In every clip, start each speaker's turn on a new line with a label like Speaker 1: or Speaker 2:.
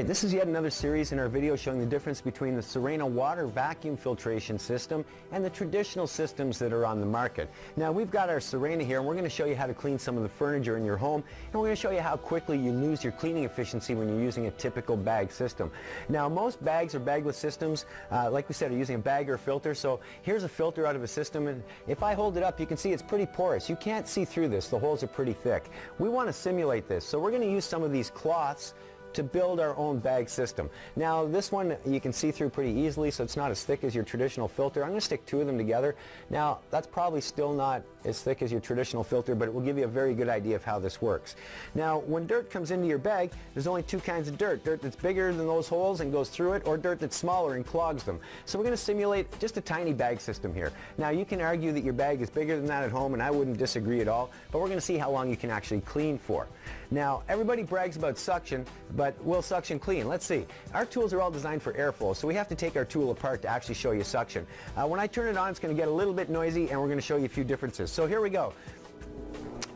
Speaker 1: Alright, this is yet another series in our video showing the difference between the Sirena water vacuum filtration system and the traditional systems that are on the market. Now we've got our Sirena here and we're going to show you how to clean some of the furniture in your home, and we're going to show you how quickly you lose your cleaning efficiency when you're using a typical bag system. Now most bags or bagless systems, like we said, are using a bag or a filter. So here's a filter out of a system, and if I hold it up you can see it's pretty porous. You can't see through this. The holes are pretty thick. We want to simulate this, so we're going to use some of these cloths to build our own bag system. Now this one you can see through pretty easily, so it's not as thick as your traditional filter. I'm going to stick two of them together. Now that's probably still not as thick as your traditional filter, but it will give you a very good idea of how this works. Now when dirt comes into your bag, there's only two kinds of dirt. Dirt that's bigger than those holes and goes through it, or dirt that's smaller and clogs them. So we're going to simulate just a tiny bag system here. Now you can argue that your bag is bigger than that at home, and I wouldn't disagree at all, but we're going to see how long you can actually clean for. Now everybody brags about suction, but will suction clean? Let's see. Our tools are all designed for airflow, so we have to take our tool apart to actually show you suction. When I turn it on, it's going to get a little bit noisy, and we're going to show you a few differences. So here we go.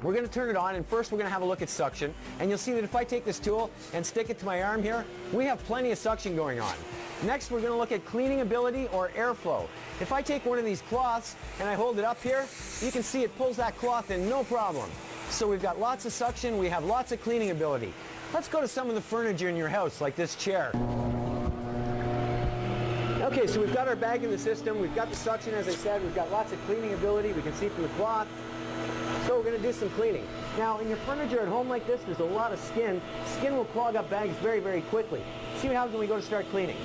Speaker 1: We're going to turn it on, and first we're going to have a look at suction, and you'll see that if I take this tool and stick it to my arm here, we have plenty of suction going on. Next we're going to look at cleaning ability or airflow. If I take one of these cloths and I hold it up here, you can see it pulls that cloth in no problem. So we've got lots of suction, we have lots of cleaning ability. Let's go to some of the furniture in your house, like this chair. Okay, so we've got our bag in the system, we've got the suction, as I said, we've got lots of cleaning ability, we can see from the cloth. So we're going to do some cleaning. Now in your furniture at home like this, there's a lot of skin. Skin will clog up bags very, very quickly. See what happens when we go to start cleaning.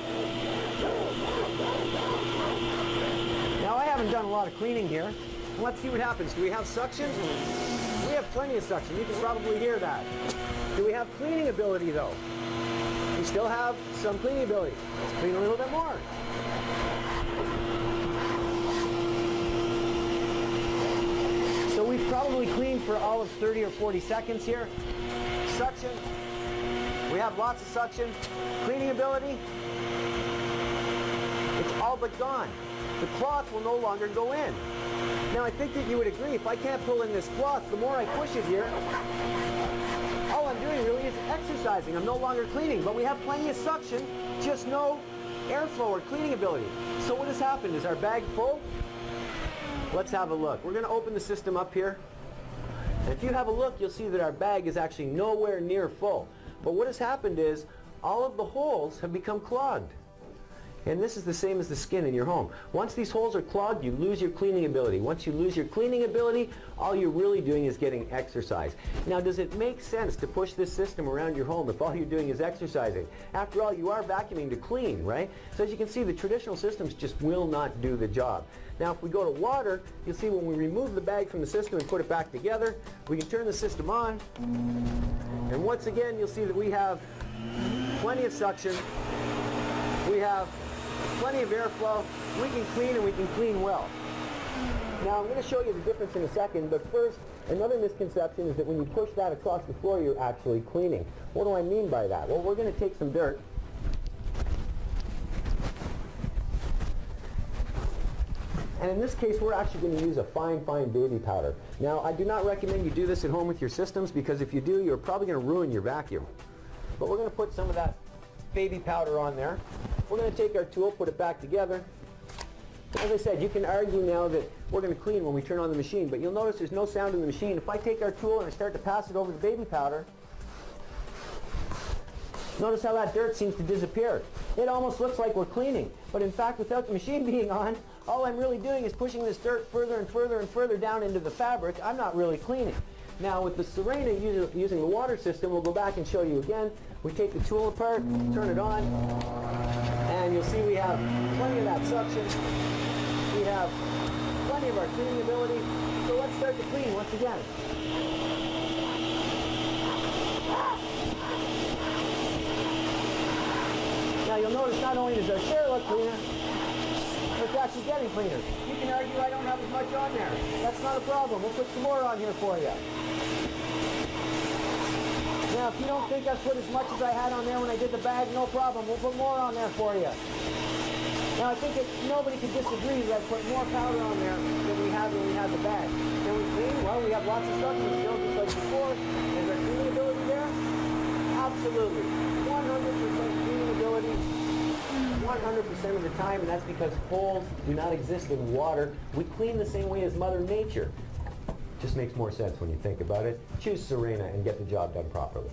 Speaker 1: Now I haven't done a lot of cleaning here. Let's see what happens. Do we have suction? We have plenty of suction. You can probably hear that. Do we have cleaning ability though? We still have some cleaning ability. Let's clean a little bit more. So we've probably cleaned for all of 30 or 40 seconds here. Suction. We have lots of suction. Cleaning ability. It's all but gone. The cloth will no longer go in. Now I think that you would agree, if I can't pull in this cloth, the more I push it here, all I'm doing really is exercising. I'm no longer cleaning, but we have plenty of suction, just no airflow or cleaning ability. So what has happened? Is our bag full? Let's have a look. We're going to open the system up here. And if you have a look, you'll see that our bag is actually nowhere near full. But what has happened is all of the holes have become clogged. And this is the same as the skin in your home. Once these holes are clogged, you lose your cleaning ability. Once you lose your cleaning ability, all you're really doing is getting exercise. Now, does it make sense to push this system around your home if all you're doing is exercising? After all, you are vacuuming to clean, right? So as you can see, the traditional systems just will not do the job. Now, if we go to water, you'll see when we remove the bag from the system and put it back together, we can turn the system on. And once again, you'll see that we have plenty of suction. We have plenty of airflow. We can clean, and we can clean well. Now I'm going to show you the difference in a second, but first, another misconception is that when you push that across the floor, you're actually cleaning. What do I mean by that? Well, we're going to take some dirt. And in this case, we're actually going to use a fine, fine baby powder. Now, I do not recommend you do this at home with your systems, because if you do, you're probably going to ruin your vacuum. But we're going to put some of that baby powder on there. We're going to take our tool, put it back together. As I said, you can argue now that we're going to clean when we turn on the machine, but you'll notice there's no sound in the machine. If I take our tool and I start to pass it over the baby powder, notice how that dirt seems to disappear. It almost looks like we're cleaning, but in fact, without the machine being on, all I'm really doing is pushing this dirt further and further and further down into the fabric. I'm not really cleaning. Now with the Sirena using the water system, we'll go back and show you again. We take the tool apart, turn it on, and you'll see we have plenty of that suction. We have plenty of our cleaning ability. So let's start to clean once again. Now you'll notice not only does our chair look cleaner, but it's actually getting cleaner. You can argue I don't have as much on there. That's not a problem. We'll put some more on here for you. Now, if you don't think I've put as much as I had on there when I did the bag, no problem. We'll put more on there for you. Now, I think nobody could disagree that I put more powder on there than we had when we had the bag. Can we clean? Well, we have lots of suction still, just like before. Is our cleaning ability there? Absolutely. 100% 100% of the time, and that's because holes do not exist in water. We clean the same way as Mother Nature. Just makes more sense when you think about it. Choose Sirena and get the job done properly.